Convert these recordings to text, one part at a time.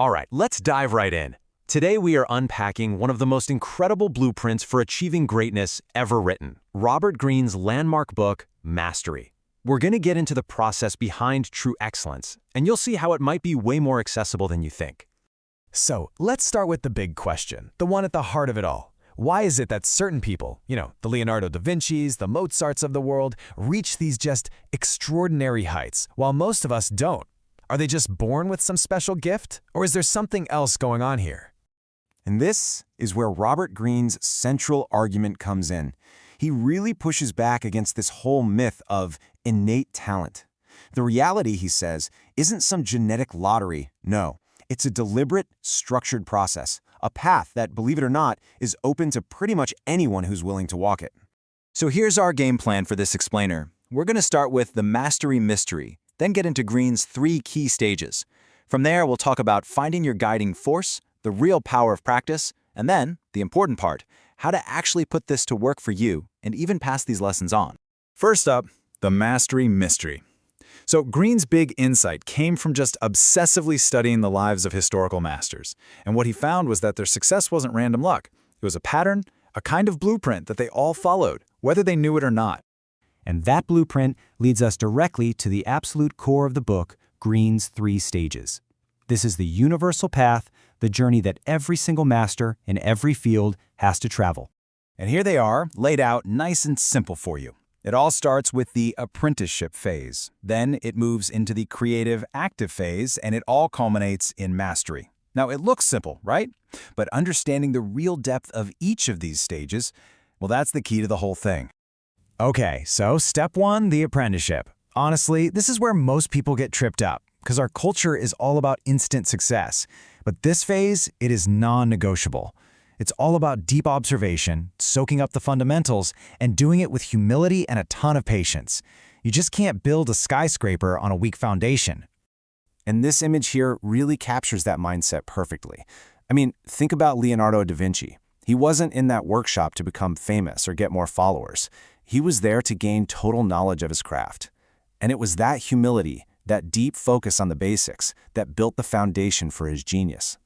All right, let's dive right in. Today we are unpacking one of the most incredible blueprints for achieving greatness ever written, Robert Greene's landmark book, Mastery. We're going to get into the process behind true excellence, and you'll see how it might be way more accessible than you think. So, let's start with the big question, the one at the heart of it all. Why is it that certain people, the Leonardo da Vinci's, the Mozarts of the world, reach these just extraordinary heights, while most of us don't? Are they just born with some special gift, or is there something else going on here? And this is where Robert Greene's central argument comes in. He really pushes back against this whole myth of innate talent. The reality, he says, isn't some genetic lottery. No, it's a deliberate, structured process, a path that, believe it or not, is open to pretty much anyone who's willing to walk it. So here's our game plan for this explainer. We're going to start with the mastery mystery, then get into Greene's 3 key stages. From there, we'll talk about finding your guiding force, the real power of practice, and then, the important part, how to actually put this to work for you and even pass these lessons on. First up, the mastery mystery. So Greene's big insight came from just obsessively studying the lives of historical masters. And what he found was that their success wasn't random luck. It was a pattern, a kind of blueprint that they all followed, whether they knew it or not. And that blueprint leads us directly to the absolute core of the book, Greene's 3 stages. This is the universal path, the journey that every single master in every field has to travel. And here they are, laid out nice and simple for you. It all starts with the apprenticeship phase. Then it moves into the creative, active phase, and it all culminates in mastery. Now, it looks simple, right? But understanding the real depth of each of these stages, well, that's the key to the whole thing. Okay, so step 1, the apprenticeship. Honestly, this is where most people get tripped up, because our culture is all about instant success. But this phase, it is non-negotiable. It's all about deep observation, soaking up the fundamentals, and doing it with humility and a ton of patience. You just can't build a skyscraper on a weak foundation. And this image here really captures that mindset perfectly. I mean, think about Leonardo da Vinci. He wasn't in that workshop to become famous or get more followers. He was there to gain total knowledge of his craft. And it was that humility, that deep focus on the basics, that built the foundation for his genius.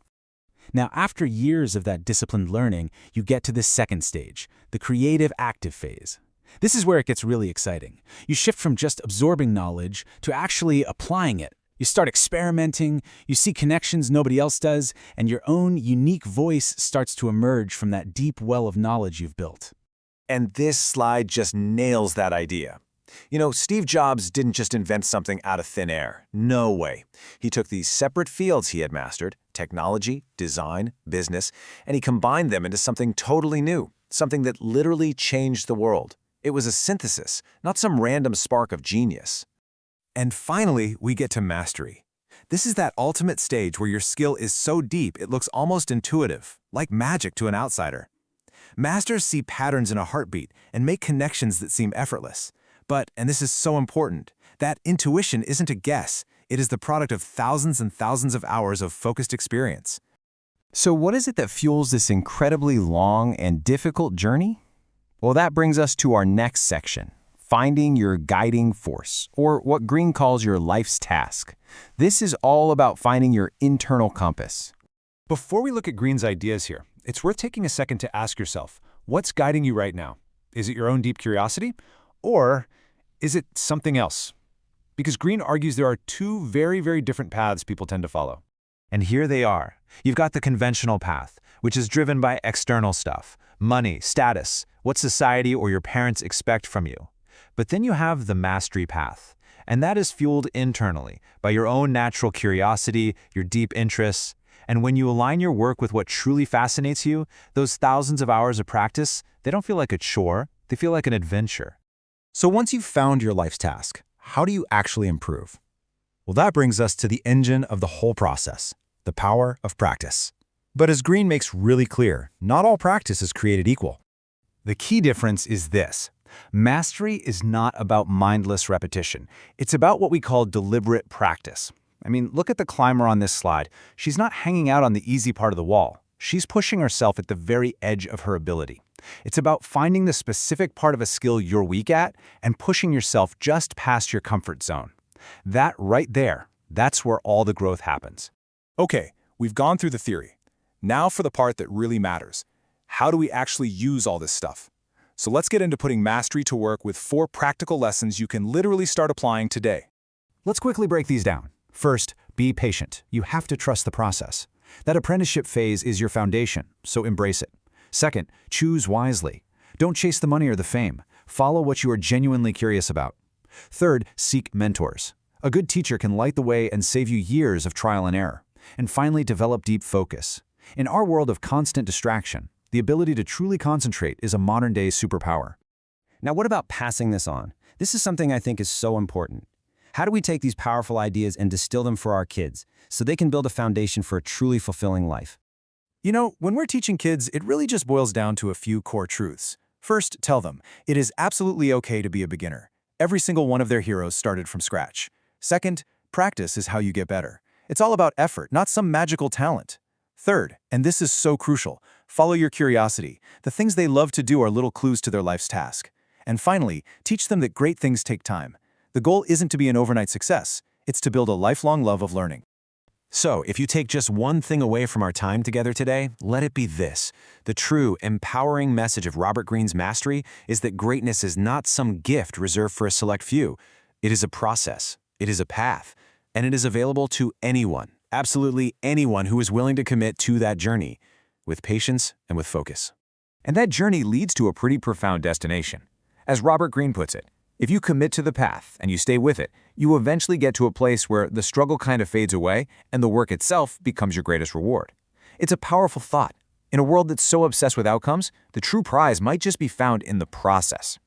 Now, after years of that disciplined learning, you get to the second stage, the creative active phase. This is where it gets really exciting. You shift from just absorbing knowledge to actually applying it. You start experimenting, you see connections nobody else does, and your own unique voice starts to emerge from that deep well of knowledge you've built. And this slide just nails that idea. Steve Jobs didn't just invent something out of thin air. No way. He took these separate fields he had mastered, technology, design, business, and he combined them into something totally new, something that literally changed the world. It was a synthesis, not some random spark of genius. And finally, we get to mastery. This is that ultimate stage where your skill is so deep it looks almost intuitive, like magic to an outsider. Masters see patterns in a heartbeat and make connections that seem effortless. But, and this is so important, that intuition isn't a guess. It is the product of thousands and thousands of hours of focused experience. So what is it that fuels this incredibly long and difficult journey? Well, that brings us to our next section, finding your guiding force, or what Greene calls your life's task. This is all about finding your internal compass. Before we look at Greene's ideas here, it's worth taking a second to ask yourself, what's guiding you right now? Is it your own deep curiosity? Or is it something else? Because Greene argues there are 2 very, very different paths people tend to follow. And here they are. You've got the conventional path, which is driven by external stuff, money, status, what society or your parents expect from you. But then you have the mastery path, and that is fueled internally by your own natural curiosity, your deep interests. And when you align your work with what truly fascinates you, those thousands of hours of practice, they don't feel like a chore, they feel like an adventure. So once you've found your life's task, how do you actually improve? Well, that brings us to the engine of the whole process, the power of practice. But as Greene makes really clear, not all practice is created equal. The key difference is this. Mastery is not about mindless repetition. It's about what we call deliberate practice. I mean, look at the climber on this slide. She's not hanging out on the easy part of the wall. She's pushing herself at the very edge of her ability. It's about finding the specific part of a skill you're weak at and pushing yourself just past your comfort zone. That right there, that's where all the growth happens. Okay, We've gone through the theory. Now for the part that really matters. How do we actually use all this stuff? So let's get into putting mastery to work with 4 practical lessons you can literally start applying today. Let's quickly break these down. First, be patient. You have to trust the process. That apprenticeship phase is your foundation, so embrace it. Second, choose wisely. Don't chase the money or the fame. Follow what you are genuinely curious about. Third, seek mentors. A good teacher can light the way and save you years of trial and error. And finally, develop deep focus. In our world of constant distraction, the ability to truly concentrate is a modern-day superpower. Now, what about passing this on? This is something I think is so important. How do we take these powerful ideas and distill them for our kids so they can build a foundation for a truly fulfilling life? You know, when we're teaching kids, it really just boils down to a few core truths. First, tell them, it is absolutely okay to be a beginner. Every single one of their heroes started from scratch. Second, practice is how you get better. It's all about effort, not some magical talent. Third, and this is so crucial, follow your curiosity. The things they love to do are little clues to their life's task. And finally, teach them that great things take time. The goal isn't to be an overnight success, it's to build a lifelong love of learning. So, if you take just one thing away from our time together today, let it be this. The true, empowering message of Robert Greene's mastery is that greatness is not some gift reserved for a select few. It is a process, it is a path, and it is available to anyone, absolutely anyone who is willing to commit to that journey, with patience and with focus. And that journey leads to a pretty profound destination. As Robert Greene puts it, if you commit to the path and you stay with it, you eventually get to a place where the struggle kind of fades away and the work itself becomes your greatest reward. It's a powerful thought. In a world that's so obsessed with outcomes, the true prize might just be found in the process.